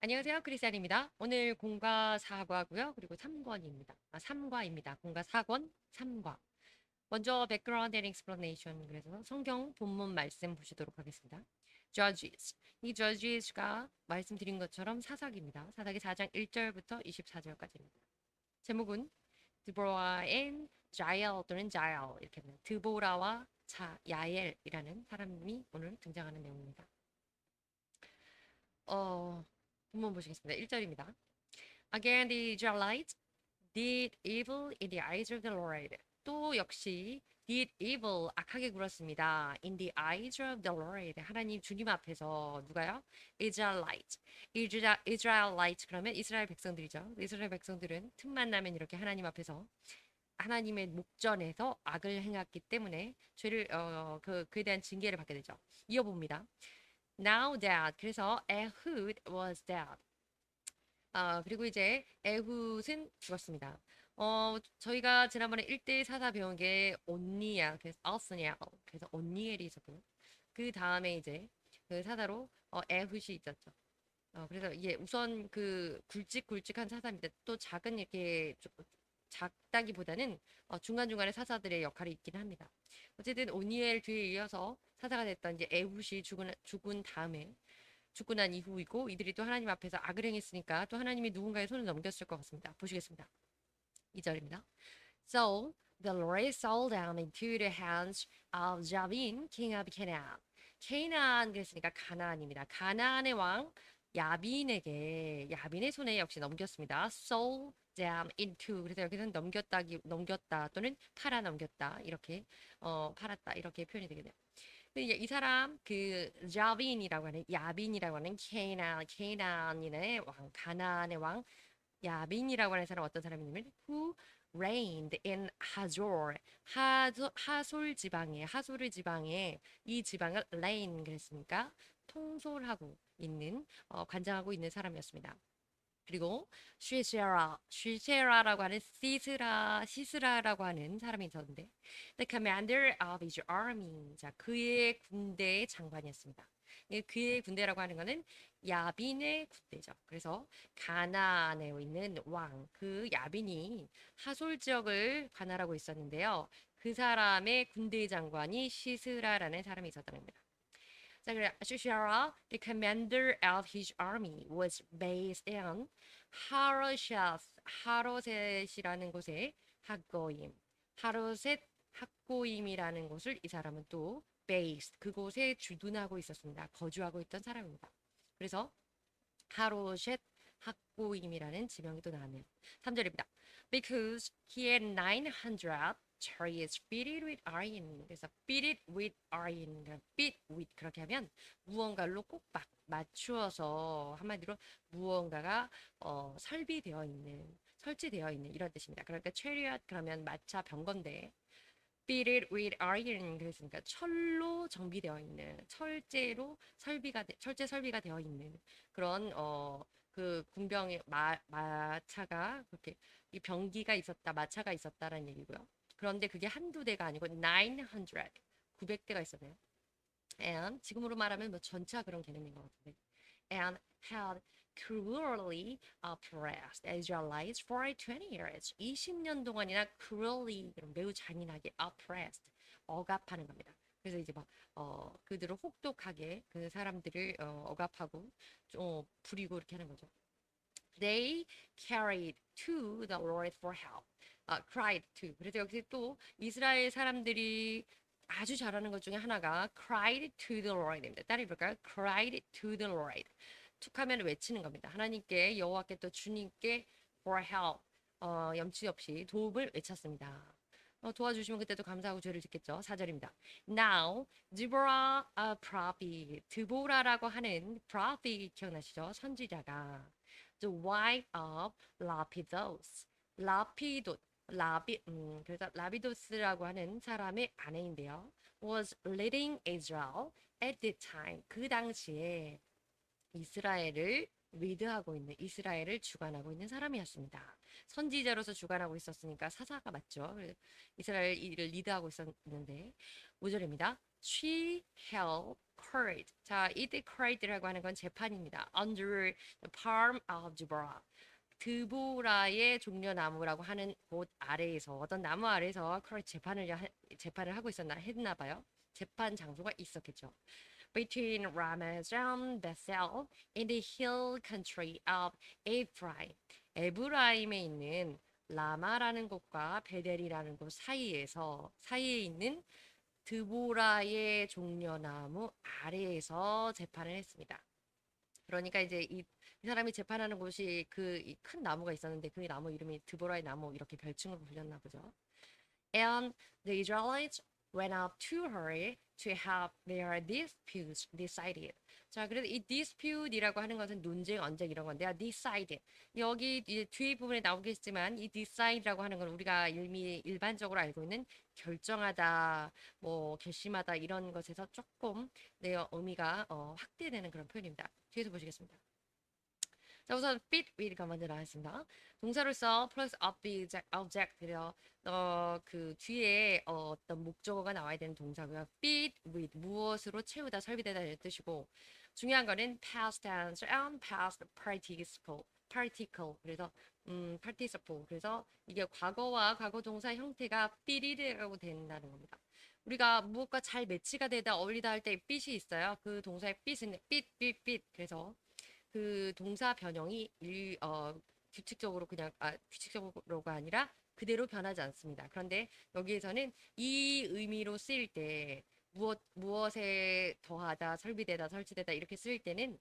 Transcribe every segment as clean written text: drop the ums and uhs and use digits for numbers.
안녕하세요. 크리스찬입니다. 오늘 공과 4과고요. 그리고 3권입니다. 3과입니다. 공과 4권, 3과. 먼저 background and explanation. 그래서 성경 본문 말씀 보시도록 하겠습니다. Judges. 이 Judges가 말씀드린 것처럼 사사기입니다. 사사기 4장 1절부터 24절까지입니다. 제목은 드보라 앤 자엘 또는 자엘 이렇게 합니다. 드보라와 야엘이라는 사람이 오늘 등장하는 내용입니다. 본문 보시겠습니다. 1절입니다. Again, the Israelites did evil in the eyes of the Lord. 또 역시 did evil, 악하게 굴었습니다. In the eyes of the Lord. 하나님 주님 앞에서 누가요? Israelites. Israelites 그러면 이스라엘 백성들이죠. 이스라엘 백성들은 틈만 나면 이렇게 하나님 앞에서 하나님의 목전에서 악을 행했기 때문에 그에 대한 징계를 받게 되죠. 이어봅니다. Now that 그래서 Ehud was dead. 그리고 이제 에훗은 죽었습니다. 저희가 지난번에 1대1 사사 배운 게 온니야, 그래서 알스냐, 그래서 온니엘이 있었고요. 그 다음에 이제 그 사사로 에훗이 있었죠. 그래서 이게 우선 그 굵직굵직한 사사입니다. 또 작은 이렇게 작다기보다는 중간중간에 사사들의 역할이 있긴 합니다. 어쨌든 오니엘 뒤에 이어서 사사가 됐던 이제 에훗이 죽은 다음에 죽고 난 이후이고 이들이 또 하나님 앞에서 악을 행했으니까 또 하나님이 누군가의 손을 넘겼을 것 같습니다. 보시겠습니다. 2절입니다. So the Lord sold them into the hands of Jabin, king of Canaan. 케이나안 그랬으니까 가나안입니다. 가나안의 왕 야빈의 손에 역시 넘겼습니다. sold them into 그래서 여기서는 넘겼다 또는 팔아 넘겼다 이렇게 팔았다 이렇게 표현이 되겠네요. 이 사람 그 야빈이라고 하는 케이나안의 왕 가나안의 왕 야빈이라고 하는 사람 어떤 사람이냐면 who reigned in 하솔 지방에 이 지방을 reign 그랬으니까 통솔하고 있는 관장하고 있는 사람이었습니다. 그리고 쉬세라라고 하는 시스라라고 하는 사람이 있었는데 the commander of his army 자 그의 군대의 장관이었습니다. 그의 군대라고 하는 것은 야빈의 군대죠. 그래서 가나안에 있는 왕 그 야빈이 하솔 지역을 관할하고 있었는데요. 그 사람의 군대 장관이 시스라라는 사람이 있었다는 겁니다. 자, 그래, Shishara, the commander of his army, was based in 하로셋이라는 곳에 학고임. 하로셋 학고임이라는 곳을 이 사람은 또 based, 그곳에 주둔하고 있었습니다. 거주하고 있던 사람입니다. 그래서 하로셋 학고임이라는 지명이 또 나왔네요. 3절입니다. Because he had 900 chariots fitted with iron. 그래서 fitted with iron. fit with 그렇게 하면 무언가로 꼭 맞추어서 한마디로 무언가가 설치되어 있는 이런 뜻입니다. 그러니까 chariot 그러면 마차 병건데 fitted with iron 그랬으니까 철로 정비되어 있는 철제 설비가 되어 있는 그런 그 군병의 마차가 그렇게 이 병기가 있었다 마차가 있었다라는 얘기고요. 그런데 그게 한두 대가 아니고 900대가 있었네요. And 지금으로 말하면 뭐 전차 그런 개념인 것 같은데. And had cruelly oppressed Israelites for 20 years. 20년 동안이나 cruelly 매우 잔인하게 oppressed 억압하는 겁니다. 그래서 이제 막 그들을 혹독하게 그 사람들을 억압하고 좀 부리고 이렇게 하는 거죠. They carried to the Lord for help. cried to. 그래서 여기서 또 이스라엘 사람들이 아주 잘하는 것 중에 하나가 cried to the Lord입니다. 따라 해볼까요? cried to the Lord. 툭하면 외치는 겁니다. 하나님께 여호와께 또 주님께 for help 염치 없이 도움을 외쳤습니다. 도와주시면 그때도 감사하고 죄를 짓겠죠. 4절입니다. Now, Deborah a prophet. 드보라라고 하는 prophet 기억나시죠? 선지자가 the wife of Lapidus. 그래서 라비도스라고 하는 사람의 아내인데요. was leading Israel at the time. 그 당시에 이스라엘을 주관하고 있는 사람이었습니다. 선지자로서 주관하고 있었으니까 사사가 맞죠. 이스라엘 일을 리드하고 있었는데 5절입니다. She held court. 자, 이때 court라고 하는 건 재판입니다. Under the palm of Deborah. 드보라의 종려나무라고 하는 곳 아래에서 어떤 나무 아래에서 court 재판을 하고 했나 봐요. 재판 장소가 있었겠죠. Between Ramez and Bethel in the hill country of Ephraim. 에브라임에 있는 라마라는 곳과 베델이라는 곳 사이에 있는 드보라의 종려나무 아래에서 재판을 했습니다. 그러니까 이제 이 사람이 재판하는 곳이 그 큰 나무가 있었는데 그 나무 이름이 드보라의 나무 이렇게 별칭으로 불렸나 보죠. And the Israelites went up to her to have their disputes decided. 자, 그래서 이 dispute이라고 하는 것은 논쟁, 언쟁 이런 건데요. decided. 여기 이제 뒤에 부분에 나오겠지만 이 decide라고 하는 건 우리가 이미 일반적으로 알고 있는 결정하다, 뭐 결심하다 이런 것에서 조금 내 의미가 확대되는 그런 표현입니다. 뒤에서 보시겠습니다. 자, 우선 fit with가 먼저 나왔습니다. 동사로서 plus object래요. 그 뒤에 어떤 목적어가 나와야 되는 동사고요. fit with 무엇으로 채우다 설비되다 이런 뜻이고 중요한 거는 past tense and past particle 그래서 participle 그래서 이게 과거와 과거 동사 형태가 fit이라고 된다는 겁니다. 우리가 무엇과 잘 매치가 되다 어울리다 할 때 fit이 있어요. 그 동사의 fit은 fit 그래서 그 동사 변형이 규칙적으로가 아니라 그대로 변하지 않습니다. 그런데 여기에서는 이 의미로 쓰일 때 무엇에 더하다, 설비되다, 설치되다 이렇게 쓰일 때는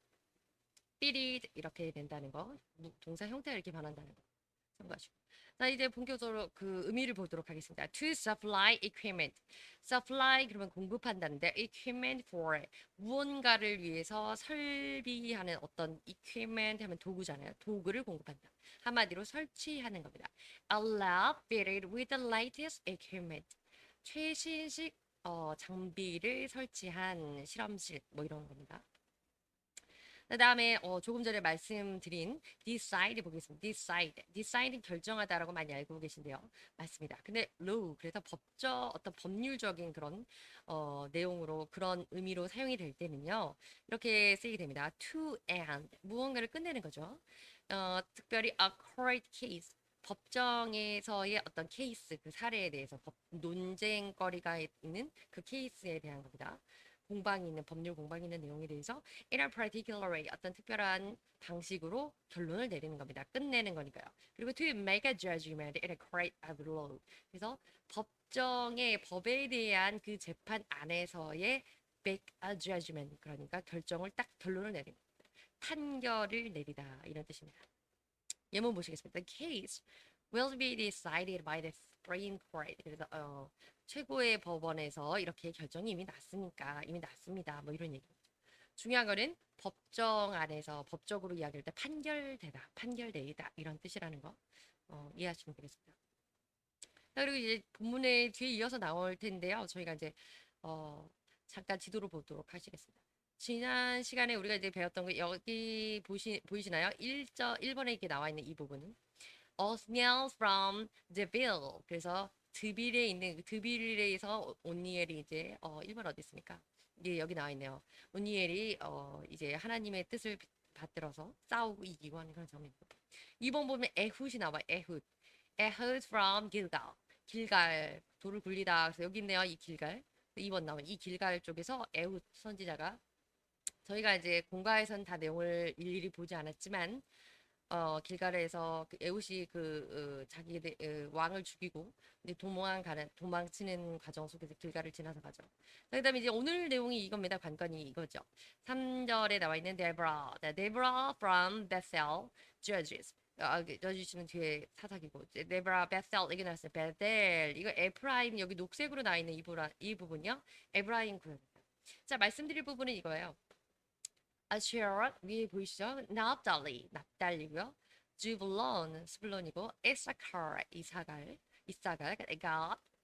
삐리 이렇게 된다는 거, 동사 형태가 이렇게 변한다는 거 참고하시고. 자, 이제 본격적으로 그 의미를 보도록 하겠습니다. To supply equipment. supply 그러면 공급한다는데 equipment for 무언가를 위해서 설비하는 어떤 equipment 하면 도구잖아요. 도구를 공급한다. 한마디로 설치하는 겁니다. A lab fitted with the latest equipment. 최신식 장비를 설치한 실험실 뭐 이런 겁니다. 그다음에 조금 전에 말씀드린 decide 보겠습니다. decide는 결정하다라고 많이 알고 계신데요. 맞습니다. 근데 law 그래서 어떤 법률적인 그런 내용으로 그런 의미로 사용이 될 때는요. 이렇게 쓰이게 됩니다. to end 무언가를 끝내는 거죠. 특별히 a court case 법정에서의 어떤 케이스, 그 사례에 대해서 논쟁거리가 있는 그 케이스에 대한 겁니다. 법률 공방이 있는 내용에 대해서 in a particular way, 어떤 특별한 방식으로 결론을 내리는 겁니다. 끝내는 거니까요. 그리고 to make a judgment in a court of law. 그래서 법에 대한 그 재판 안에서의 make a judgment, 그러니까 결론을 내립니다. 판결을 내리다 이런 뜻입니다. 예문 보시겠습니다. The case will be decided by the Supreme Court. 그래서 최고의 법원에서 이렇게 결정이 이미 났습니다. 뭐 이런 얘기죠. 중요한 거는 법정 안에서 법적으로 이야기할 때 판결되다 이런 뜻이라는 거 이해하시면 되겠습니다. 그리고 이제 본문의 뒤에 이어서 나올 텐데요. 저희가 이제 잠깐 지도를 보도록 하시겠습니다. 지난 시간에 우리가 이제 배웠던 거 여기 보이시나요? 1번에 이렇게 나와 있는 이 부분은 Othniel from Deville. 그래서 드빌에서 온니엘이 이제 1번 어디 있습니까? 예, 여기 나와 있네요. 온니엘이 이제 하나님의 뜻을 받들어서 싸우고 이기고 하는 그런 장면이고 2번 보면 에훗이 나와. 에훗 from 길갈 돌을 굴리다. 그래서 여기 있네요. 이 길갈. 2번 나온 이 길갈 쪽에서 에훗 선지자가 저희가 이제 공과에선 다 내용을 일일이 보지 않았지만 길갈에서 그 에훗이 자기 왕을 죽이고 이제 도망치는 과정 속에서 길갈을 지나서 가죠. 그다음에 이제 오늘 내용이 이겁니다. 관건이 이거죠. 3절에 나와 있는 데브라 from Bethel judges. 저주시는 뒤에 사사기고 데브라 베셀 이게 나왔어요. 베델 이거 에프라임 여기 녹색으로 나와 있는 이 부분이요. 에브라임 구역입니다. 자 말씀드릴 부분은 이거예요. 아쉐럿 위에 보이시죠? 납달리고요. 주블론 스불론이고 이사갈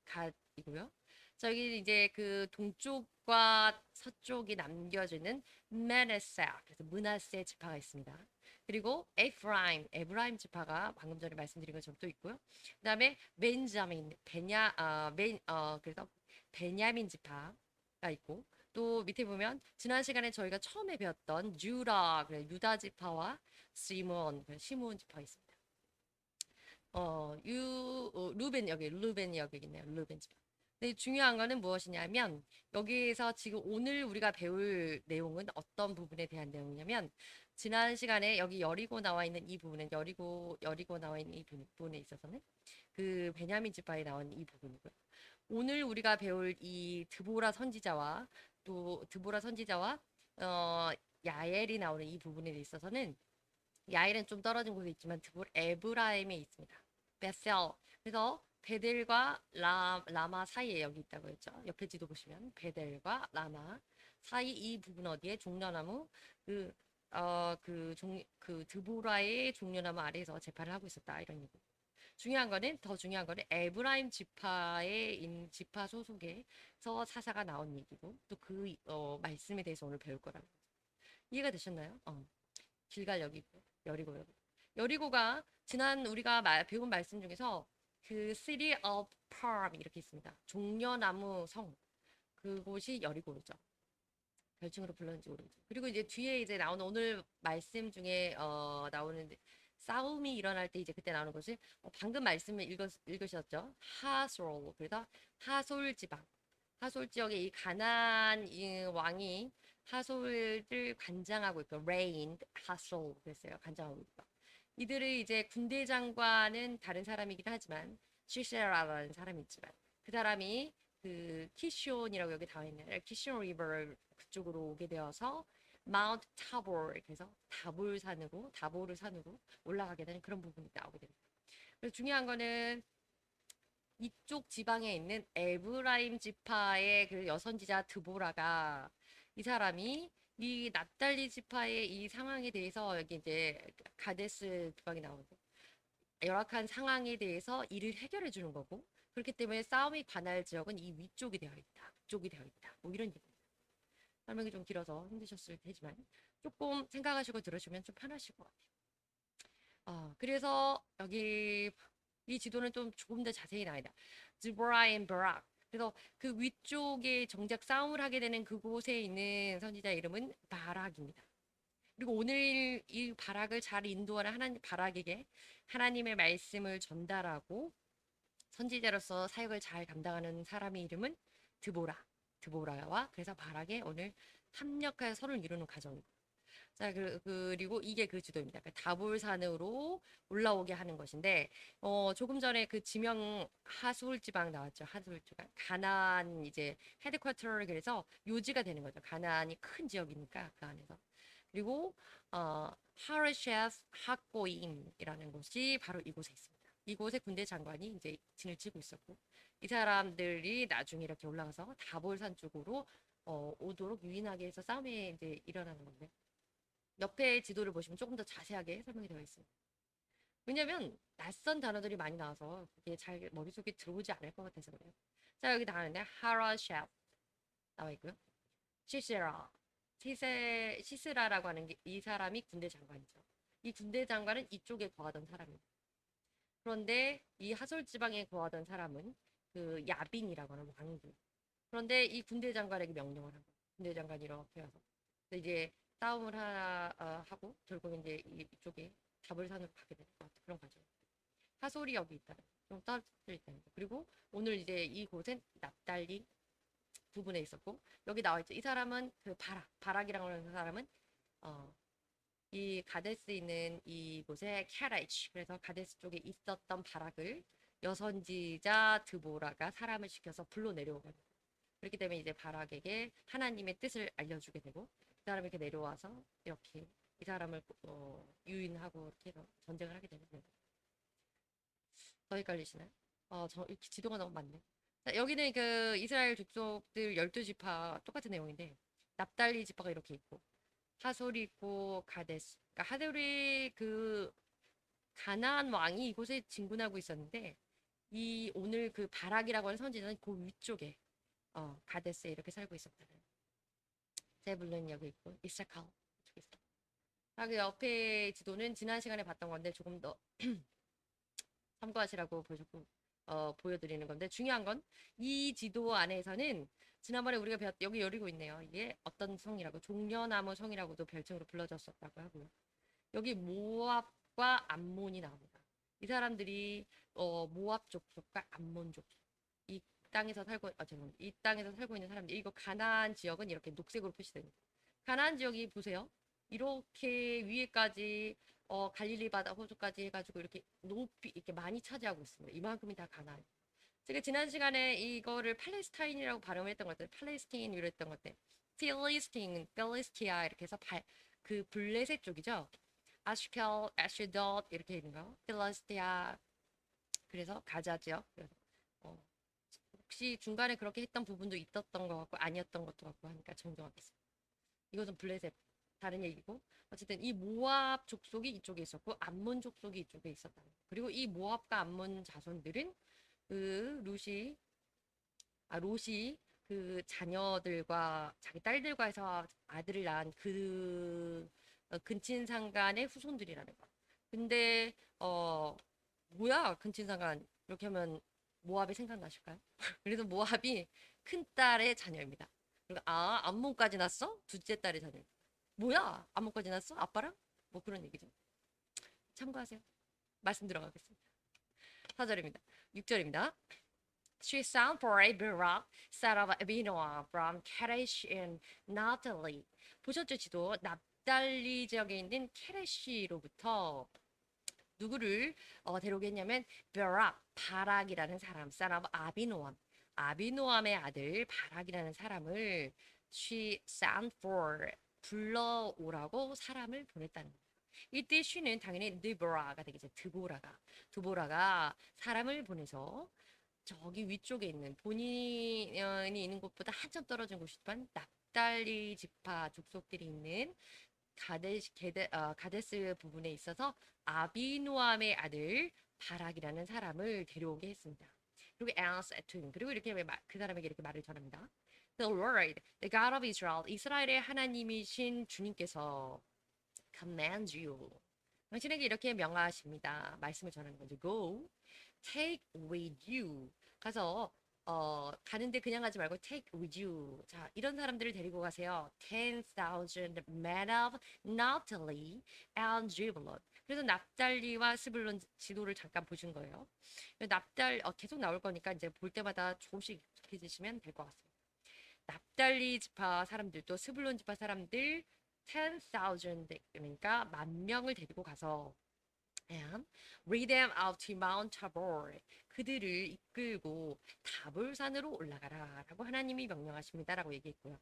갓이고요. 저기 이제 그 동쪽과 서쪽이 남겨지는 메네세 그래서 문하세 지파가 있습니다. 그리고 에브라임 지파가 방금 전에 말씀드린 것처럼 또 있고요. 그다음에 그래서 베냐민 지파 있고 또 밑에 보면 지난 시간에 저희가 처음에 배웠던 유다 그래 유다 지파와 시몬 그래, 시몬 지파 있습니다. 루벤 여기 루벤이 여기 있네요. 루벤 지파. 근데 중요한 거는 무엇이냐면 여기에서 지금 오늘 우리가 배울 내용은 어떤 부분에 대한 내용이냐면 지난 시간에 여기 여리고 나와 있는 이 부분은 여리고 나와 있는 이 부분에 있어서는 그 베냐민 지파에 나온 이 부분이고요. 오늘 우리가 배울 이 드보라 선지자와 또 드보라 선지자와 어 야엘이 나오는 이 부분에 있어서는 야엘은 좀 떨어진 곳에 있지만 드보라 에브라임에 있습니다. 베셀. 그래서 베델과 라마 사이에 여기 있다고 했죠. 옆에 지도 보시면 베델과 라마 사이 이 부분 어디에 종려나무 그 드보라의 종려나무 아래에서 재판을 하고 있었다 이런 얘기. 더 중요한 거는 에브라임 지파 소속에서 사사가 나온 얘기고 또 그 말씀에 대해서 오늘 배울 거라고. 이해가 되셨나요? 길갈 여기고 여리고 여기. 여리고가 지난 우리가 배운 말씀 중에서 그 City of Palm 이렇게 있습니다. 종려나무 성 그곳이 여리고죠. 별칭으로 불렀는지 모르겠죠. 그리고 이제 뒤에 이제 나오는 오늘 말씀 중에 나오는 싸움이 일어날 때 이제 그때 나오는 것이 방금 말씀을 읽으셨죠? 하솔. 그래서 하솔 지방. 하솔 지역에 이 가나안 왕이 하솔을 관장하고 있고 레인 하솔 그랬어요. 관장하고 있고. 이들의 이제 군대 장관은 다른 사람이긴 하지만 시세라라는 사람이 있지만 그 사람이 그 키시온이라고 여기 나와 있는 키시온 리버를 그쪽으로 오게 되어서 마운트 타볼 그래서 다보를 산으로 올라가게 되는 그런 부분이 나오게 됩니다. 그래서 중요한 거는 이쪽 지방에 있는 에브라임 지파의 그 여선지자 드보라가 이 사람이 이 납달리 지파의 이 상황에 대해서 여기 이제 가데스 지방이 나오고 열악한 상황에 대해서 이를 해결해 주는 거고 그렇기 때문에 싸움이 관할 지역은 이 위쪽이 되어 있다. 쪽이 되어 있다. 뭐 이런 얘기입니다. 설명이 좀 길어서 힘드셨을 테지만 조금 생각하시고 들으시면 좀 편하실 것 같아요. 그래서 여기 이 지도는 좀 조금 더 자세히 나와있다. 드보라 앤 바락. 그래서 그 위쪽에 정작 싸움을 하게 되는 그곳에 있는 선지자 이름은 바락입니다. 그리고 오늘 이 바락을 잘 인도하는 바락에게 하나님의 말씀을 전달하고 선지자로서 사역을 잘 감당하는 사람의 이름은 드보라와 그래서 바락에 오늘 합력하여 선을 이루는 과정입니다. 자, 그리고 이게 그 지도입니다. 그러니까 다볼산으로 올라오게 하는 것인데, 조금 전에 그 지명 하솔 지방 나왔죠. 하솔 지방. 가나안 이제 헤드쿼터를 그래서 요지가 되는 거죠. 가나안이 큰 지역이니까 그 안에서. 그리고 하르셰스 학고임이라는 곳이 바로 이곳에 있습니다. 이곳에 군대 장관이 이제 진을 치고 있었고, 이 사람들이 나중에 이렇게 올라가서 다볼산 쪽으로 오도록 유인하게 해서 싸움이 이제 일어나는 건데. 옆에 지도를 보시면 조금 더 자세하게 설명이 되어 있습니다. 왜냐면 낯선 단어들이 많이 나와서 그게 잘 머릿속에 들어오지 않을 것 같아서 그래요. 자, 여기 나왔는데 하라샵 나와 있고요. 시세라. 시스라라고 하는 게 이 사람이 군대 장관이죠. 이 군대 장관은 이쪽에 거하던 사람입니다. 그런데 이 하솔 지방에 거하던 사람은 그 야빈이라고 하는 왕이고요. 그런데 이 군대 장관에게 명령을 한 거예요. 군대 장관이 이렇게 와서. 이제 싸움을 하고 결국 이제 이쪽에 다불산으로 가게 되는 것 같은 그런 과정. 하솔이 여기 있다. 좀 떨어져 있다는 거. 그리고 오늘 이제 이곳엔 납달리 부분에 있었고 여기 나와 있죠. 이 사람은 그 바락이라고 하는 사람은 이 가데스 있는 이곳에 캐라이치 그래서 가데스 쪽에 있었던 바락을 여선지자 드보라가 사람을 시켜서 불러 내려오거든요. 그렇기 때문에 이제 바락에게 하나님의 뜻을 알려주게 되고 그 사람이 이렇게 내려와서 이렇게 이 사람을 유인하고 이렇게 해서 전쟁을 하게 되는 거예요. 더 헷갈리시나요? 이렇게 지도가 너무 많네. 자, 여기는 그 이스라엘 족속들 12지파 똑같은 내용인데 납달리 지파가 이렇게 있고 하솔이 있고 가데스. 그러니까 하솔이 그 가나안 왕이 이곳에 진군하고 있었는데 이 오늘 그 바락이라고 하는 선지자는 그 위쪽에 가데스에 이렇게 살고 있었다는. 제블론 여기 있고 이사칼 이쪽에 있어. 그 옆에 지도는 지난 시간에 봤던 건데 조금 더 참고하시라고 보여드리는 건데 중요한 건 이 지도 안에서는 지난번에 우리가 배웠 여기 여리고 있네요. 이게 어떤 성이라고 종려나무 성이라고도 별칭으로 불러졌었다고 하고요. 여기 모압과 암몬이 나옵니다. 이 사람들이 모압 족속과 암몬 족속. 이 땅에서 살고 죄송합니다. 이 땅에서 살고 있는 사람들. 이거 가나안 지역은 이렇게 녹색으로 표시됩니다. 가나안 지역이 보세요. 이렇게 위에까지 갈릴리 바다 호수까지 해가지고 이렇게 높이 이렇게 많이 차지하고 있습니다. 이만큼이 다 가나안. 제가 지난 시간에 이거를 팔레스타인이라고 발음을 했던 것 같아요. 팔레스타인 이랬던 것 같아요. 필리스틴, 필리스티아 이렇게 해서 그 블레셋 쪽이죠. 아슈켈, 아슈돗 이렇게 있는 거. 필리스티아 그래서 가자 지역. 그래서 어, 혹시 중간에 그렇게 했던 부분도 있었던 것 같고 아니었던 것도 같고 하니까 정정하겠습니다. 이것은 블레셋 다른 얘기고 어쨌든 이 모압 족속이 이쪽에 있었고 암몬 족속이 이쪽에 있었다. 그리고 이 모압과 암몬 자손들은 그 롯이 그 자녀들과 자기 딸들과 해서 아들을 낳은 그 근친상간의 후손들이라는 거. 근데 뭐야 근친상간 이렇게 하면 모압이 생각나실까요? 그래서 모압이 큰 딸의 자녀입니다. 그리고 암몬까지 났어? 둘째 딸의 자녀. 뭐야 암몬까지 났어? 아빠랑? 뭐 그런 얘기죠. 참고하세요. 말씀 들어가겠습니다. 4절입니다. 6절입니다. She sang for Barak, son of Abinoam, from Kadesh in Naphtali. 보셨죠, 지도? 납달리 지역에 있는 케레시로부터 누구를 데려오겠냐면 바락이라는 사람, son of 아비노암, 아비노암의 아들 바락이라는 사람을 she sent for 불러오라고 사람을 보냈다는 거예요. 이때 she는 당연히 드보라가 되겠죠. 드보라가 사람을 보내서 저기 위쪽에 있는 본인이 있는 곳보다 한참 떨어진 곳이지만 납달리 지파 족속들이 있는 가데스 부분에 있어서 아비노함의 아들 바락이라는 사람을 데려오게 했습니다. 그리고 그리고 이렇게 그 사람에게 이렇게 말을 전합니다. The Lord, the God of Israel, 이스라엘의 하나님이신 주님께서 command you. 당신에게 이렇게 명하십니다. 말씀을 전하는 거죠. Go, take with you. 가서 가는데 그냥 가지 말고 take with you. 자, 이런 사람들을 데리고 가세요. 10,000 men of Naphtali and Zebulun. 그래서 납달리와 스불론 지도를 잠깐 보신 거예요. 계속 나올 거니까 이제 볼 때마다 조금씩 익숙해지시면 될 것 같습니다. 납달리 지파 사람들도 스불론 지파 사람들 10,000 그러니까 10,000명을 데리고 가서 and lead them out to Mount Tabor. 그들을 이끌고 타볼산으로 올라가라라고 하나님이 명령하십니다라고 얘기했고요.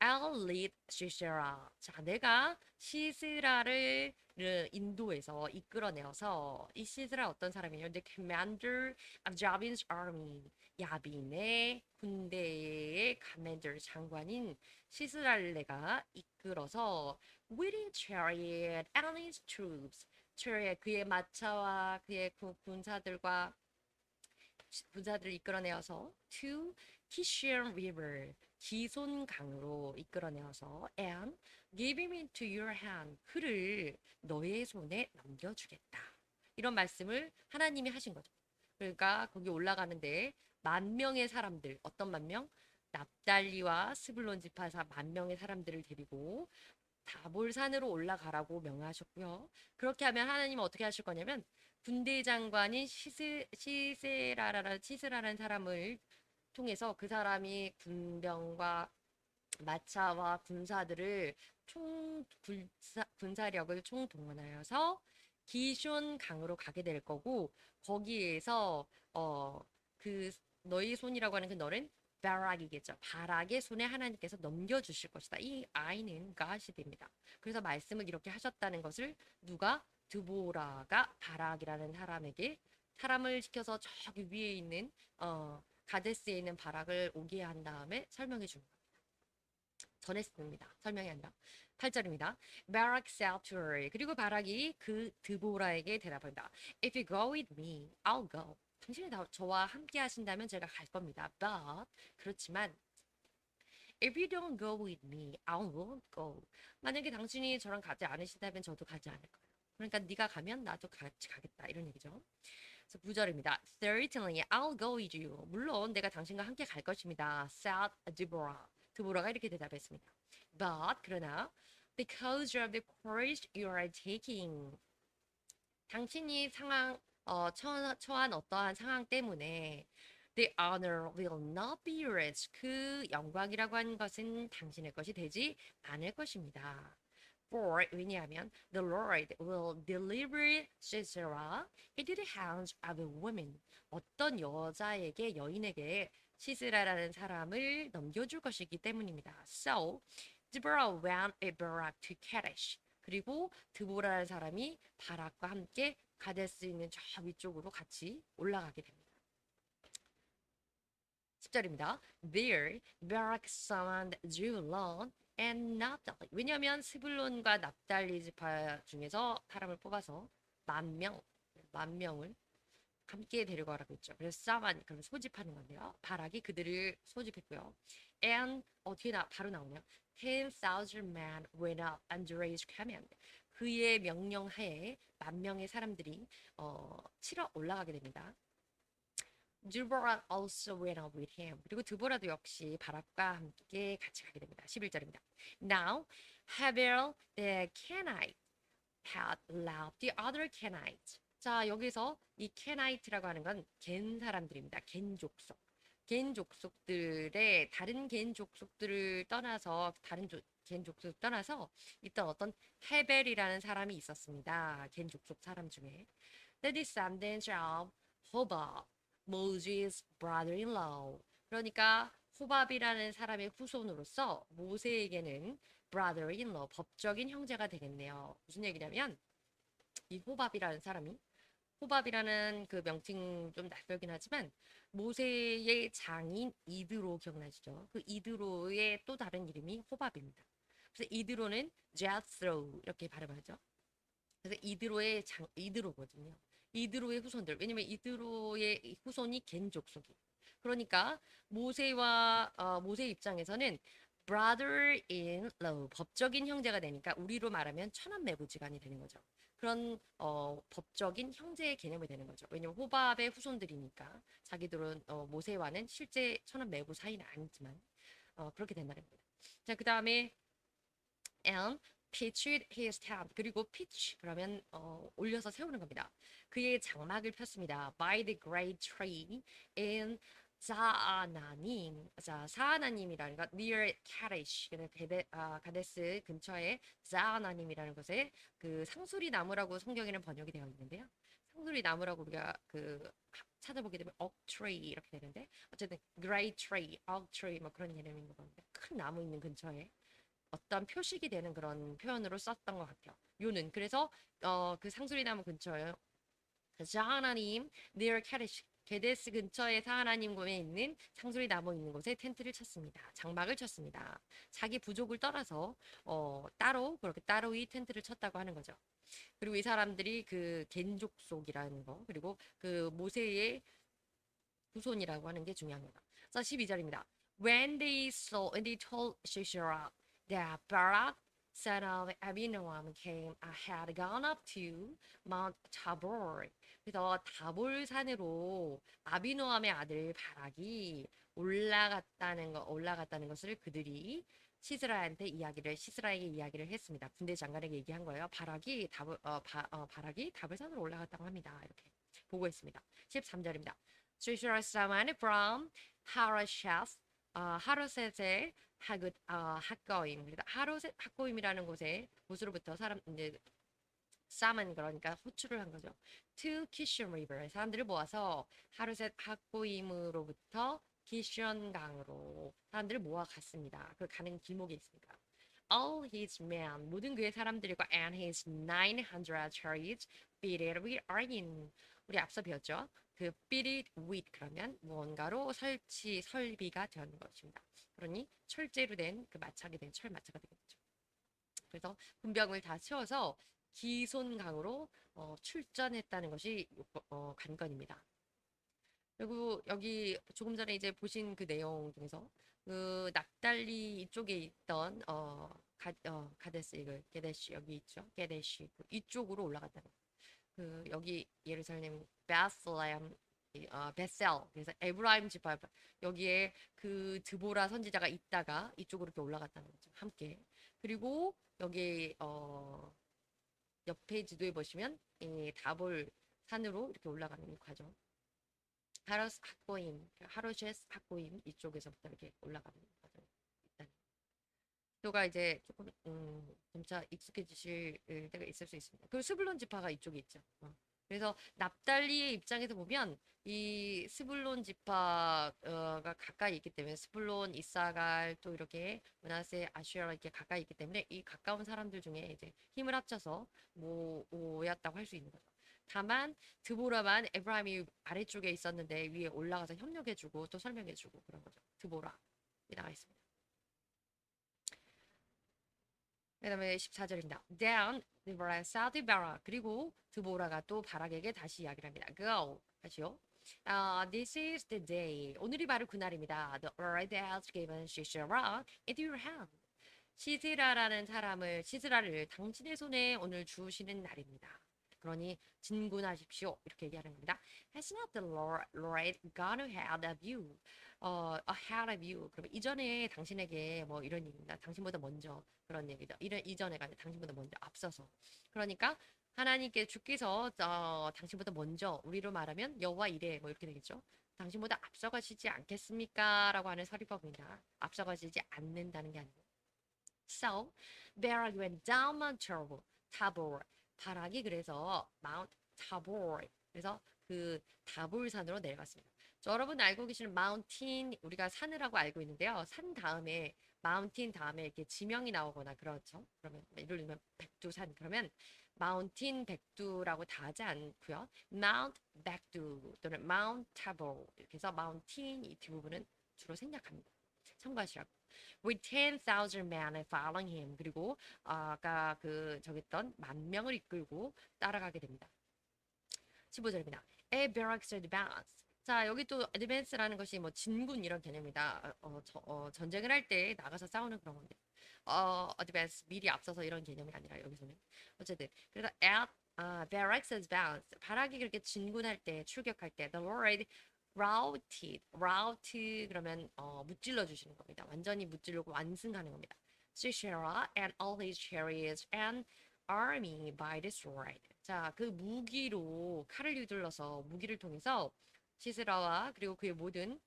I'll lead Sisera. 자, 내가 시스라를 인도에서 이끌어내어서 이 시스라 어떤 사람이에요? The commander of Jabin's army. 야빈의 군대의 커맨더 장관인 시스라를 내가 이끌어서 with his chariot and his troops. 그의 마차와 그의 군사들을 이끌어내어서 to Kishon River 기손강으로 이끌어내어서 and give him into your hand 그를 너의 손에 넘겨주겠다. 이런 말씀을 하나님이 하신 거죠. 그러니까 거기 올라가는데 10,000명의 사람들 어떤 10,000명? 납달리와 스불론 지파사 10,000명의 사람들을 데리고 다볼산으로 올라가라고 명하셨고요. 그렇게 하면 하나님은 어떻게 하실 거냐면 군대 장관인 시스라라는 사람을 통해서 그 사람이 군병과 마차와 군사들을 군사력을 총동원하여서 기숑 강으로 가게 될 거고 거기에서 그 너희 손이라고 하는 그 너는 바락이겠죠. 바락의 손에 하나님께서 넘겨주실 것이다. 이 아이는 가시 됩니다. 그래서 말씀을 이렇게 하셨다는 것을 누가 드보라가 바락이라는 사람에게 사람을 시켜서 저기 위에 있는 가데스에 있는 바락을 오게 한 다음에 설명해 줍니다. 전했습니다. 설명이 아니라 8절입니다. 바락 said to her. 그리고 바락이 그 드보라에게 대답합니다. If you go with me, I'll go. 당신이 저와 함께 하신다면 제가 갈 겁니다. But 그렇지만 if you don't go with me, I won't go. 만약에 당신이 저랑 가지 않으신다면 저도 가지 않을 거예요. 그러니까 네가 가면 나도 같이 가겠다 이런 얘기죠. 그래서 9절입니다. Certainly, I'll go with you. 물론 내가 당신과 함께 갈 것입니다. said Deborah. 드보라가 이렇게 대답했습니다. But 그러나 because of the courage you are taking. 당신이 처한 어떠한 상황 때문에 the honor will not be yours. 그 영광이라고 하는 것은 당신의 것이 되지 않을 것입니다. For 왜냐하면 the Lord will deliver Sisera into the hands of a woman. 어떤 여인에게 시스라라는 사람을 넘겨줄 것이기 때문입니다. So Deborah went with Barak to Kadesh. 그리고 드보라라는 사람이 바락과 함께 가데스 있는 저 위쪽으로 같이 올라가게 됩니다. 10절입니다. There Barak summoned Zebulun and Naphtali. 왜냐하면 스불론과 납달리 지파 중에서 사람을 뽑아서 만 명을 함께 데려가라고 했죠. 그래서 사만 그럼 소집하는 건데요. 바락이 그들을 소집했고요. And 뒤에 바로 나오네요. 10,000 men went up under his command. 그의 명령하에 10,000명의 사람들이 치러 올라가게 됩니다. Deborah also went up with him. 그리고 드보라도 역시 바락과 함께 같이 가게 됩니다. 11절입니다. Now Heber the Kenite had left the other Kenites. 자, 여기서 이 케나이트라고 하는 건 겐 사람들입니다. 겐 족속. 겐 족속들의 다른 겐 족속들을 떠나서 겐 족속 떠나서 있던 어떤 헤벨이라는 사람이 있었습니다. 겐 족속 사람 중에. The descendants of Hobab, Moses' brother-in-law. 그러니까 호밥이라는 사람의 후손으로서 모세에게는 brother-in-law, 법적인 형제가 되겠네요. 무슨 얘기냐면 이 호밥이라는 그 명칭 좀 낯설긴 하지만 모세의 장인 이드로 기억나시죠? 그 이드로의 또 다른 이름이 호밥입니다. 그래서 이드로는 제스로 이렇게 발음하죠. 그래서 이드로거든요. 이드로의 후손들. 왜냐면 이드로의 후손이 겐 족속이. 그러니까 모세 입장에서는 brother-in-law, 법적인 형제가 되니까 우리로 말하면 천한매부지간이 되는 거죠. 그런 법적인 형제의 개념이 되는 거죠. 왜냐면 호밥의 후손들이니까 자기들은 모세와는 실제 천한매부 사이는 아니지만 그렇게 된다는 겁니다. 자, 그 다음에 and pitched his tent. 그리고 pitch 그러면 올려서 세우는 겁니다. 그의 장막을 폈습니다. By the great tree in 자아나님. 자, 사아나님이라는 것 near Kadesh. 가데스 근처에 자아나님이라는 곳에 그 상수리 나무라고 성경에는 번역이 되어 있는데요. 상수리 나무라고 우리가 찾아보게 되면 oak tree 이렇게 되는데 어쨌든 great tree, oak tree 뭐 그런 이름인 것 같은데 큰 나무 있는 근처에 어떤 표식이 되는 그런 표현으로 썼던 것 같아요. 요는 그래서 그 상수리 나무 근처에 사하나님 near Kadesh 게데스 근처에 사하나님 곰에 있는 상수리 나무 있는 곳에 텐트를 쳤습니다. 장막을 쳤습니다. 자기 부족을 떠나서 따로 이 텐트를 쳤다고 하는 거죠. 그리고 이 사람들이 그 겐족속이라는 거 그리고 그 모세의 후손이라고 하는 게 중요한 거다. 자, 12절입니다. When they told Sisera that Barak son of Abinoam had gone up to Mount Tabor. 그래서 다볼 산으로 아비노함의 아들 바락이 올라갔다는 것을 그들이 시스라에게 이야기를 했습니다. 군대 장관에게 얘기한 거예요. 바락이 다볼산으로 올라갔다고 합니다. 이렇게 보고했습니다. 13절입니다. Sisera summoned from 하로셋의 학거임. 그래서 하로셋 학거임이라는 곳으로부터 이제 쌈은 그러니까 호출을 한 거죠. To Kishon River. 사람들을 모아서 하루셋 학고임으로부터 키션 강으로 사람들을 모아갔습니다. 그 가는 길목에 있으니까. All his men, 모든 그의 사람들과 and his 900 chariots fitted with iron. 우리 앞서 배웠죠? 그 fitted with 그러면 무언가로 설비가 된 것입니다. 그러니 철제로 된 그 마차가 되겠죠. 그래서 군병을 다 채워서 기손강으로 출전했다는 것이 관건입니다. 그리고 여기 조금 전에 이제 보신 그 내용 중에서 그 납달리 이쪽에 있던 가데스 게데시 여기 있죠. 게데시 이쪽으로 올라갔다는 거예요. 여기 예루살렘 베슬레헴 베셀 그래서 에브라임 지파 여기에 그 드보라 선지자가 있다가 이쪽으로 이렇게 올라갔다는 거죠. 함께. 그리고 여기 옆에 지도에 보시면 이 다볼 산으로 이렇게 올라가는 과정. 하로스 학고임, 하로셰스 학고임 이쪽에서부터 이렇게 올라가는 과정. 일단 또가 이제 조금 점차 익숙해지실 때가 있을 수 있습니다. 그리고 스불론 지파가 이쪽에 있죠. 그래서 납달리의 입장에서 보면 이 스불론 지파가 가까이 있기 때문에 스불론, 이사갈 또 이렇게 므낫세, 아슈라 이렇게 가까이 있기 때문에 이 가까운 사람들 중에 이제 힘을 합쳐서 모였다고 할 수 있는 거죠. 다만 드보라만 에브라임이 아래쪽에 있었는데 위에 올라가서 협력해주고 또 설명해주고 그런 거죠. 드보라 나와 있습니다. 그다음에 14절입니다. Then 드보라 사드 바라 그리고 드보라가 또 바락에게 다시 이야기를 합니다. Go 하시오. This is the day. 오늘이 바로 그날입니다. The Lord has given Sisera into your hand. 시스라라는 사람을 시스라를 당신의 손에 오늘 주시는 날입니다. 그러니 진군하십시오. 이렇게 얘기하는 겁니다. Has not the Lord gone ahead of you? ahead of you. 그러면 이전에 당신에게 뭐 이런 얘기입니다. 당신보다 먼저 그런 얘기죠. 이전에가 아니라 당신보다 먼저 앞서서. 그러니까 하나님께 주께서 당신보다 먼저 우리로 말하면 여호와 이레 뭐 이렇게 되겠죠. 당신보다 앞서가시지 않겠습니까? 라고 하는 서리법입니다. 앞서가시지 않는다는 게 아니고. So, Barak went down Mount Tabor. 바락이 그래서 Mount Tabor. 그래서 그 다볼산으로 내려갔습니다. 여러분 알고 계시는 마운틴 우리가 산이라고 알고 있는데요. 산 다음에 마운틴 다음에 이렇게 지명이 나오거나 그렇죠. 그러면 예를 들면 백두산 그러면 마운틴 백두라고 다 하지 않고요. 마운트 백두 또는 마운트 타보 이렇게 해서 마운틴 이 뒷부분은 주로 생략합니다. 참고하시라고. With 10,000 men following him. 그리고 아까 그 저기 있던 10,000명을 이끌고 따라가게 됩니다. 15절입니다. A barracks advance. 자, 여기 또 advance라는 것이 뭐 진군 이런 개념이다. 전쟁을 할 때 나가서 싸우는 그런 겁니다. advance 미리 앞서서 이런 개념이 아니라 여기서는 어쨌든 그래서 at barracks advance 바락이 그렇게 진군할 때 출격할 때 the Lord rout 그러면 무찔러 주시는 겁니다. 완전히 무찌르고 완승하는 겁니다. Sisera and all his chariots and army by the sword. 자, 그 무기로 칼을 휘둘러서 무기를 통해서 시스라와 그리고 그의 모든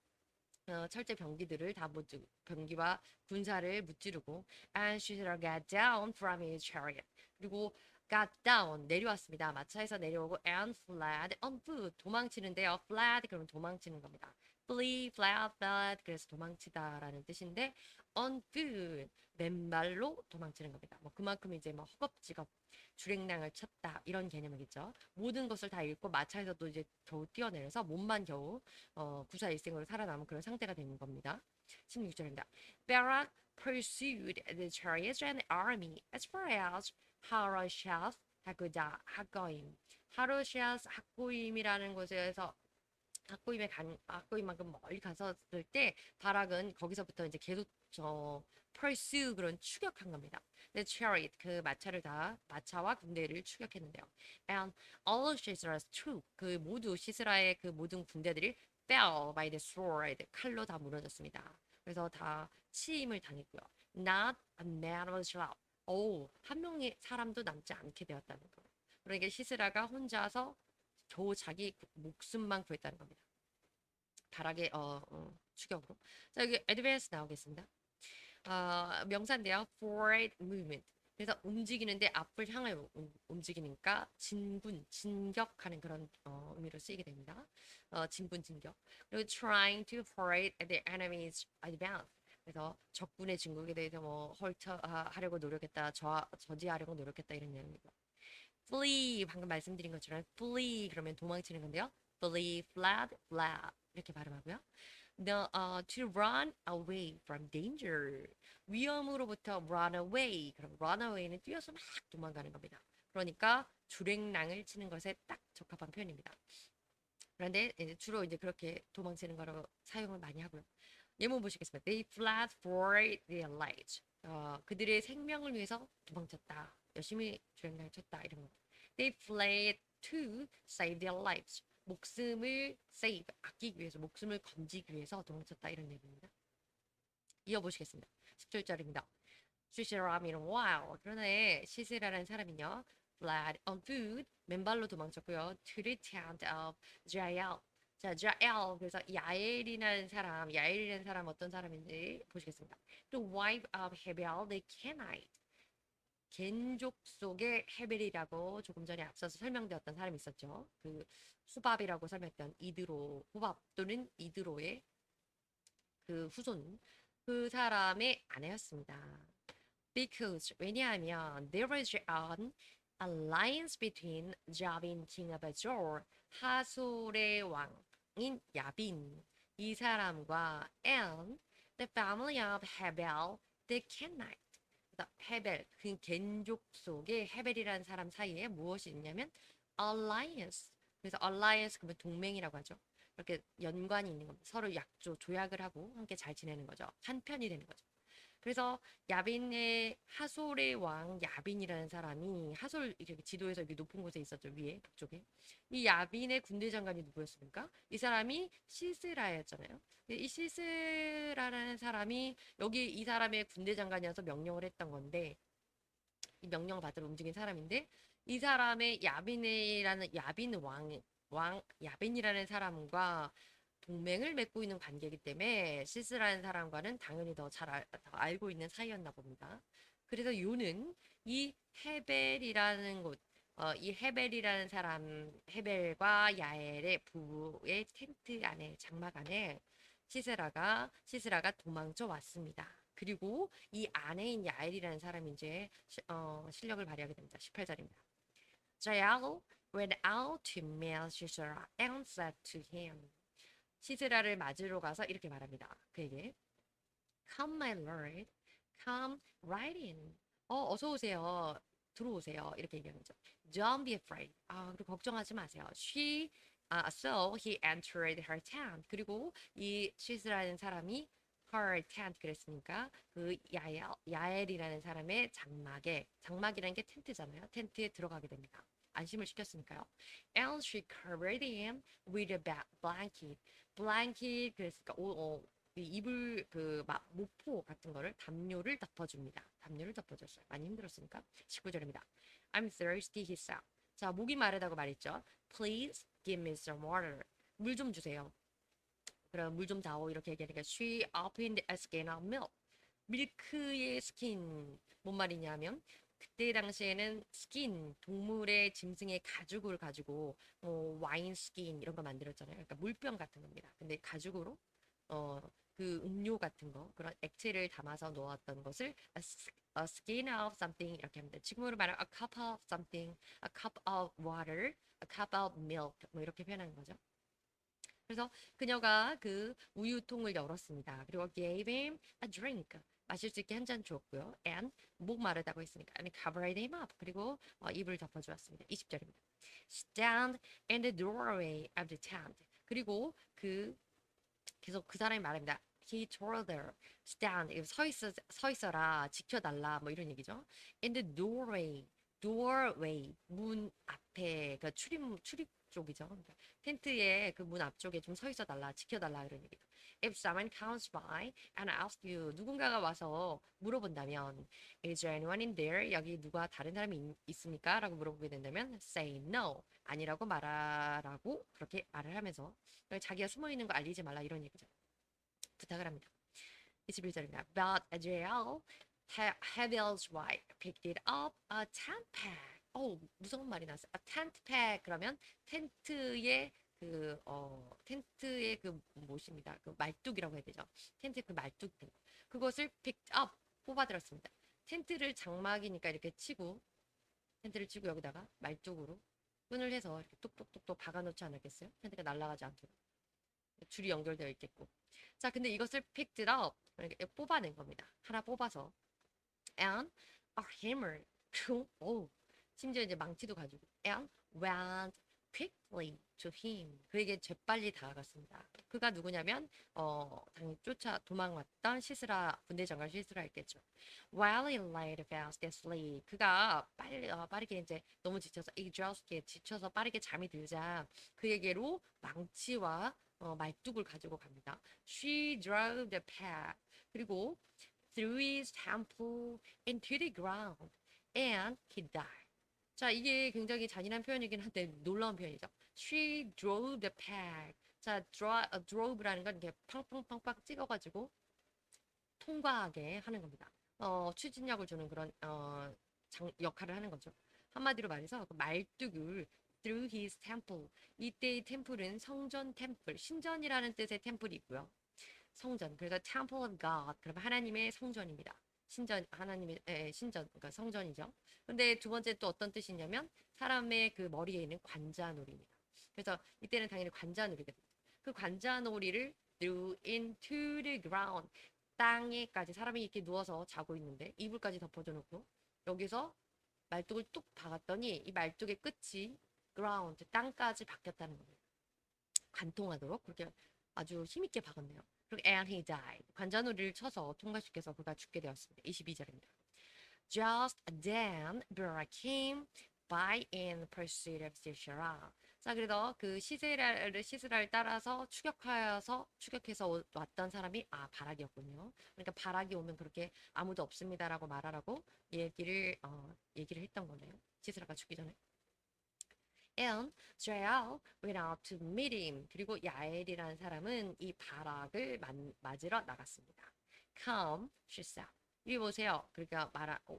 철제 병기들을 다 모두 병기와 군사를 무찌르고 and Sisera got down from his chariot. 그리고 got down 내려왔습니다. 마차에서 내려오고 and fled on foot 도망치는데요. fled 그러면 도망치는 겁니다. flee, fled 그래서 도망치다라는 뜻인데 on foot 맨발로 도망치는 겁니다. 뭐 그만큼 이제 뭐 허겁지겁 주랭랑을 쳤다 이런 개념이겠죠. 모든 것을 다 잃고 마차에서도 이제 겨우 뛰어내려서 몸만 겨우 구사일생으로 살아남은 그런 상태가 되는 겁니다. 16절입니다. Barak pursued the chariots and army as far as 하로샤스 하고임 하로샤스 하고임이라는 곳에서 학고임만큼 멀리 갔었을 때 바락은 거기서부터 이제 계속 pursue 그런 추격한 겁니다. The chariot 그 마차와 군대를 추격했는데요. And all of Sisera's troops 그 모두 시스라의 그 모든 군대들이 fell by the sword 칼로 다 무너졌습니다. 그래서 다 치임을 당했고요. Not a man was left. 한 명의 사람도 남지 않게 되었다는 거. 그러니까 시스라가 혼자서 겨우 자기 목숨만 구했다는 겁니다. 바락의 추격으로. 자 여기 advance 나오겠습니다. 명사인데요. forward movement. 그래서 움직이는데 앞을 향해 움직이니까 진격하는 그런 의미로 쓰이게 됩니다. 진격. 그리고 trying to forward the enemy's advance. 그래서 적군의 진국에 대해서 뭐 헐터하려고 노력했다, 저지하려고 노력했다 이런 내용이고. flee 방금 말씀드린 것처럼 flee 그러면 도망치는 건데요. flee, fled 이렇게 발음하고요. To run away from danger 위험으로부터 run away 그럼 run away는 뛰어서 막 도망가는 겁니다. 그러니까 주랭랑을 치는 것에 딱 적합한 표현입니다. 그런데 주로 이제 그렇게 도망치는 거로 사용을 많이 하고요. 예문 보시겠습니다. They fled for their lives. 그들의 생명을 위해서 도망쳤다. 열심히 주행을 쳤다. 이런 거. They fled to save their lives. 목숨을 save, 아끼기 위해서, 목숨을 건지기 위해서 도망쳤다 이런 얘기입니다. 이어보시겠습니다. 17절입니다. 시스라 meanwhile 그러나 시스라라는 사람은요 fled on foot 맨발로 도망쳤고요 to the tent of Jael. 자, Jael 그래서 야엘이라는 사람 어떤 사람인지 보시겠습니다. The wife of Hebel the Kenite. 겐족 속의 헤벨이라고 조금 전에 앞서서 설명되었던 사람이 있었죠. 그 후밥이라고 설명했던 이드로 후밥 또는 이드로의 그 후손 그 사람의 아내였습니다. Because 왜냐하면 there was an alliance between Jabin king of Azor 하솔의 왕인 야빈 이 사람과 and the family of Hebel the Kenite. 헤벨 그 겐족 속의 헤벨이라는 사람 사이에 무엇이 있냐면 alliance. 그래서 alliance 그러면 동맹이라고 하죠. 이렇게 연관이 있는 겁니다. 서로 조약을 하고 함께 잘 지내는 거죠. 한 편이 되는 거죠. 그래서 야빈의 하솔의 왕 야빈이라는 사람이 하솔 이렇게 지도에서 이렇게 높은 곳에 있었죠. 위에 북쪽에. 이 야빈의 군대 장관이 누구였습니까? 이 사람이 시스라였잖아요. 이 시스라라는 사람이 여기 이 사람의 군대 장관이어서 명령을 했던 건데 이 명령을 받으러 움직인 사람인데 이 사람의 야빈이라는 사람과 동맹을 맺고 있는 관계이기 때문에 시스라는 사람과는 당연히 더 알고 있는 사이였나 봅니다. 그래서 요는 이 헤벨이라는 곳, 이 헤벨이라는 사람, 헤벨과 야엘의 부부의 텐트 안에, 장막 안에 시스라가 도망쳐 왔습니다. 그리고 이 아내인 야엘이라는 사람이 이제 실력을 발휘하게 됩니다. 18절입니다. Jael went out to meet Sisera and said to him. 시스라를 맞으러 가서 이렇게 말합니다. 그에게 Come my lord, come right in. 어서 오세요. 들어오세요. 이렇게 얘기하는 거죠. Don't be afraid. 그리고 걱정하지 마세요. So he entered her tent. 그리고 이 시스라는 사람이 her tent 그랬으니까 그 야엘이라는 사람의 장막이라는 게 텐트잖아요. 텐트에 들어가게 됩니다. 안심을 시켰으니까요. And she covered him with a blanket. blanket 그랬으니까 이불 모포 같은 거를 담요를 덮어줍니다. 담요를 덮어줬어요. 많이 힘들었으니까. 19절입니다. I'm thirsty, he said. 자, 목이 마르다고 말했죠. Please give me some water. 물 좀 주세요. 그럼 물 좀 다오 이렇게 얘기하니까 she opened a skin of milk. 밀크의 스킨 뭔 말이냐면 그때 당시에는 스킨 동물의 짐승의 가죽을 가지고 와인 스킨 이런 거 만들었잖아요. 그러니까 물병 같은 겁니다. 근데 가죽으로 그 음료 같은 거 그런 액체를 담아서 놓았던 것을 a skin of something 이렇게 합니다. 지금으로 말하면 a cup of something, a cup of water, a cup of milk 뭐 이렇게 표현하는 거죠. 그래서 그녀가 그 우유통을 열었습니다. 그리고 gave him a drink. 마실 수 있게 한 잔 주었고요. And 목 마르다고 했으니까 and covered him up. 그리고 입을 덮어주었습니다. 20절입니다. Stand in the doorway of the tent. 그리고 계속 그 사람이 말합니다. He told her, stand, 서 있어라, 지켜달라, 뭐 이런 얘기죠. In the doorway, 문 앞에, 그 출입 쪽이죠. 그러니까 텐트의 그 문 앞쪽에 좀 서 있어 달라, 지켜달라 이런 얘기죠. If someone comes by and asks you, 누군가가 와서 물어본다면, is there anyone in there? 여기 누가 다른 사람이 있습니까? 라고 물어보게 된다면, say no, 아니라고 말하라고 그렇게 말을 하면서 자기가 숨어 있는 거 알리지 말라 이런 얘기죠. 부탁을 합니다. 21절입니다. But Jael, Hebel's wife, picked it up a tent peg. 무서운 말이 나왔어요. A tent peg 그러면 텐트의 그 무엇입니다. 그 말뚝이라고 해야 되죠. 텐트의 그 말뚝 그것을 picked up 뽑아들었습니다. 장막이니까 이렇게 텐트를 치고 여기다가 말뚝으로 끈을 해서 이렇게 똑똑똑똑 박아놓지 않았겠어요? 텐트가 날아가지 않도록 줄이 연결되어 있겠고. 자, 근데 이것을 picked up 이렇게 뽑아낸 겁니다. 하나 뽑아서 and a hammer 심지어 이제 망치도 가지고 and went quickly to him. 그에게 재빨리 다가갔습니다. 그가 누구냐면 당연히 도망왔던 시스라 군대 장관 시스라였겠죠. While he lay fast asleep. 그가 빠르게 이제 너무 지쳐서 exhausted 지쳐서 빠르게 잠이 들자 그에게로 망치와 말뚝을 가지고 갑니다. She drove the path. 그리고 threw his temple into the ground and he died. 자, 이게 굉장히 잔인한 표현이긴 한데 놀라운 표현이죠. She drove the peg. 자, drove라는 건 이렇게 팡팡팡팡 찍어가지고 통과하게 하는 겁니다. 추진력을 주는 그런 역할을 하는 거죠. 한마디로 말해서 그 말뚝을 through his temple. 이때의 템플은 성전 템플, 신전이라는 뜻의 템플이 있고요. 성전, 그래서 temple of God, 그럼 하나님의 성전입니다. 신전, 하나님의 신전, 그러니까 성전이죠. 근데 두 번째 또 어떤 뜻이냐면 사람의 그 머리에 있는 관자놀이입니다. 그래서 이때는 당연히 관자놀이거든요. 그 관자놀이를 threw into the ground, 땅에까지 사람이 이렇게 누워서 자고 있는데 이불까지 덮어줘 놓고 여기서 말뚝을 뚝 박았더니 이 말뚝의 끝이 ground, 땅까지 박혔다는 겁니다. 관통하도록 그렇게 아주 힘있게 박았네요. 그리고 and he died. 관자놀이를 쳐서 통과시켜서 그가 죽게 되었습니다. 22절입니다. Just then Bera came by in pursuit of Sisera. 자, 그래서 그 시스라를 따라서 추격해서 왔던 사람이 바락이었군요. 그러니까 바락이 오면 그렇게 아무도 없습니다라고 말하라고 얘기를 했던 거네요. 시스라가 죽기 전에. And Jael went out to meet him. 그리고 야엘이라는 사람은 이 바락을 맞으러 나갔습니다. Come, she said. 이리 보세요. 그러니까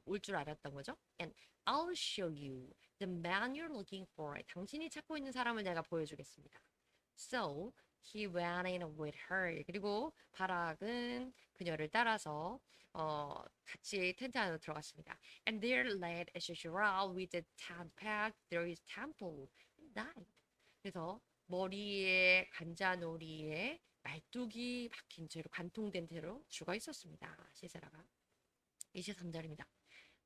올 줄 알았던 거죠. And I'll show you the man you're looking for. 당신이 찾고 있는 사람을 내가 보여주겠습니다. So he went in with her. 그리고 바락은 그녀를 따라서 같이 텐트 안으로 들어갔습니다. And there led Sisera with the tent peg through his temple and died. 그래서 머리에 관자놀이에 말뚝이 박힌 채로 관통된 채로 죽어 있었습니다. 시세라가. 23절입니다.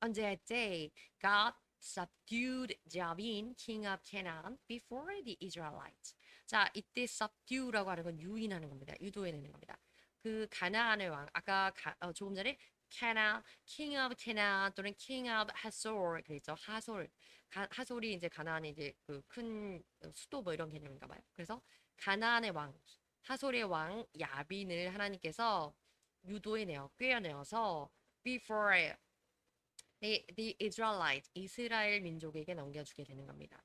On that day, God subdued Jabin, king of Canaan, before the Israelites. 자, 이때 subdue라고 하는 건 유인하는 겁니다. 유도해내는 겁니다. 그 가나안의 왕, 아까 조금 전에 Canaan, king of Canaan 또는 king of Hazor 그랬죠. 하솔이 이제 가나안의 이제 그 큰 수도 뭐 이런 개념인가 봐요. 그래서 가나안의 왕, 하솔의 왕 야빈을 하나님께서 유도해내어 꿰어내어서 before the Israelites, 이스라엘 민족에게 넘겨주게 되는 겁니다.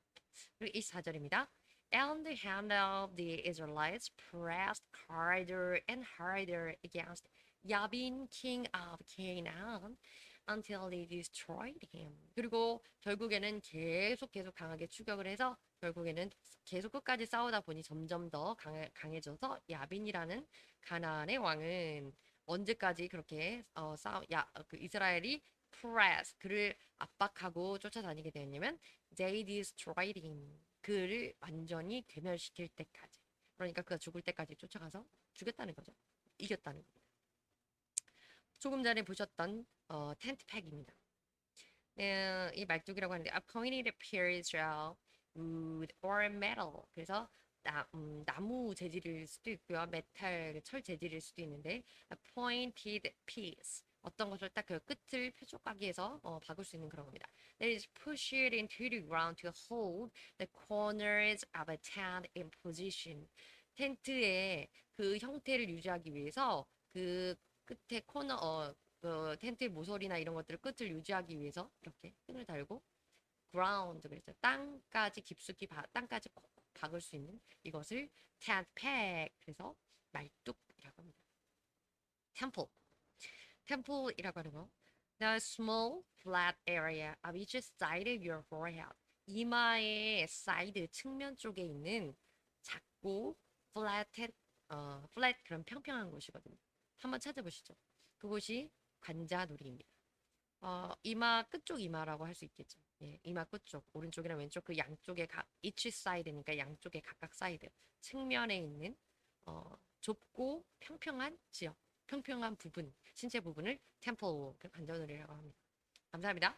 그리고 24절입니다. And the hand of the Israelites pressed harder and harder against Yabin, king of Canaan, until they destroyed him. 그리고 결국에는 계속 강하게 추격을 해서 결국에는 계속 끝까지 싸우다 보니 점점 더 강해져서 야빈이라는 가나안의 왕은 언제까지 그렇게 그 이스라엘이 press 그를 압박하고 쫓아다니게 되었냐면 they destroyed him 그를 완전히 괴멸시킬 때까지 그러니까 그가 죽을 때까지 쫓아가서 죽였다는 거죠. 이겼다는 겁니다. 조금 전에 보셨던 텐트 팩입니다. 이 말뚝이라고 하는데 appointed appears wood or metal 그래서 나무 재질일 수도 있고요. 메탈, 철 재질일 수도 있는데 a pointed piece 어떤 것을 딱 그 끝을 뾰족하게 해서 박을 수 있는 그런 겁니다. That is pushed into the ground to hold the corners of a tent in position. 텐트의 그 형태를 유지하기 위해서 그 끝에 그 텐트의 모서리나 이런 것들을 끝을 유지하기 위해서 이렇게 끈을 달고 ground 그래서 땅까지 깊숙이 땅까지 콕 박을 수 있는 이것을 tent peg 그래서 말뚝이라고 합니다. temple이라고 하는 거. The small flat area of each side of your forehead. 이마의 사이드 측면 쪽에 있는 작고 flat 그런 평평한 곳이거든요. 한번 찾아보시죠. 그곳이 관자놀이입니다. 이마 끝쪽 이마라고 할 수 있겠죠. 예, 이마 끝쪽 오른쪽이랑 왼쪽 그 양쪽에 each side니까 양쪽에 각각 사이드 측면에 있는 좁고 평평한 지역, 평평한 부분, 신체 부분을 템플 관자놀이라고 합니다. 감사합니다.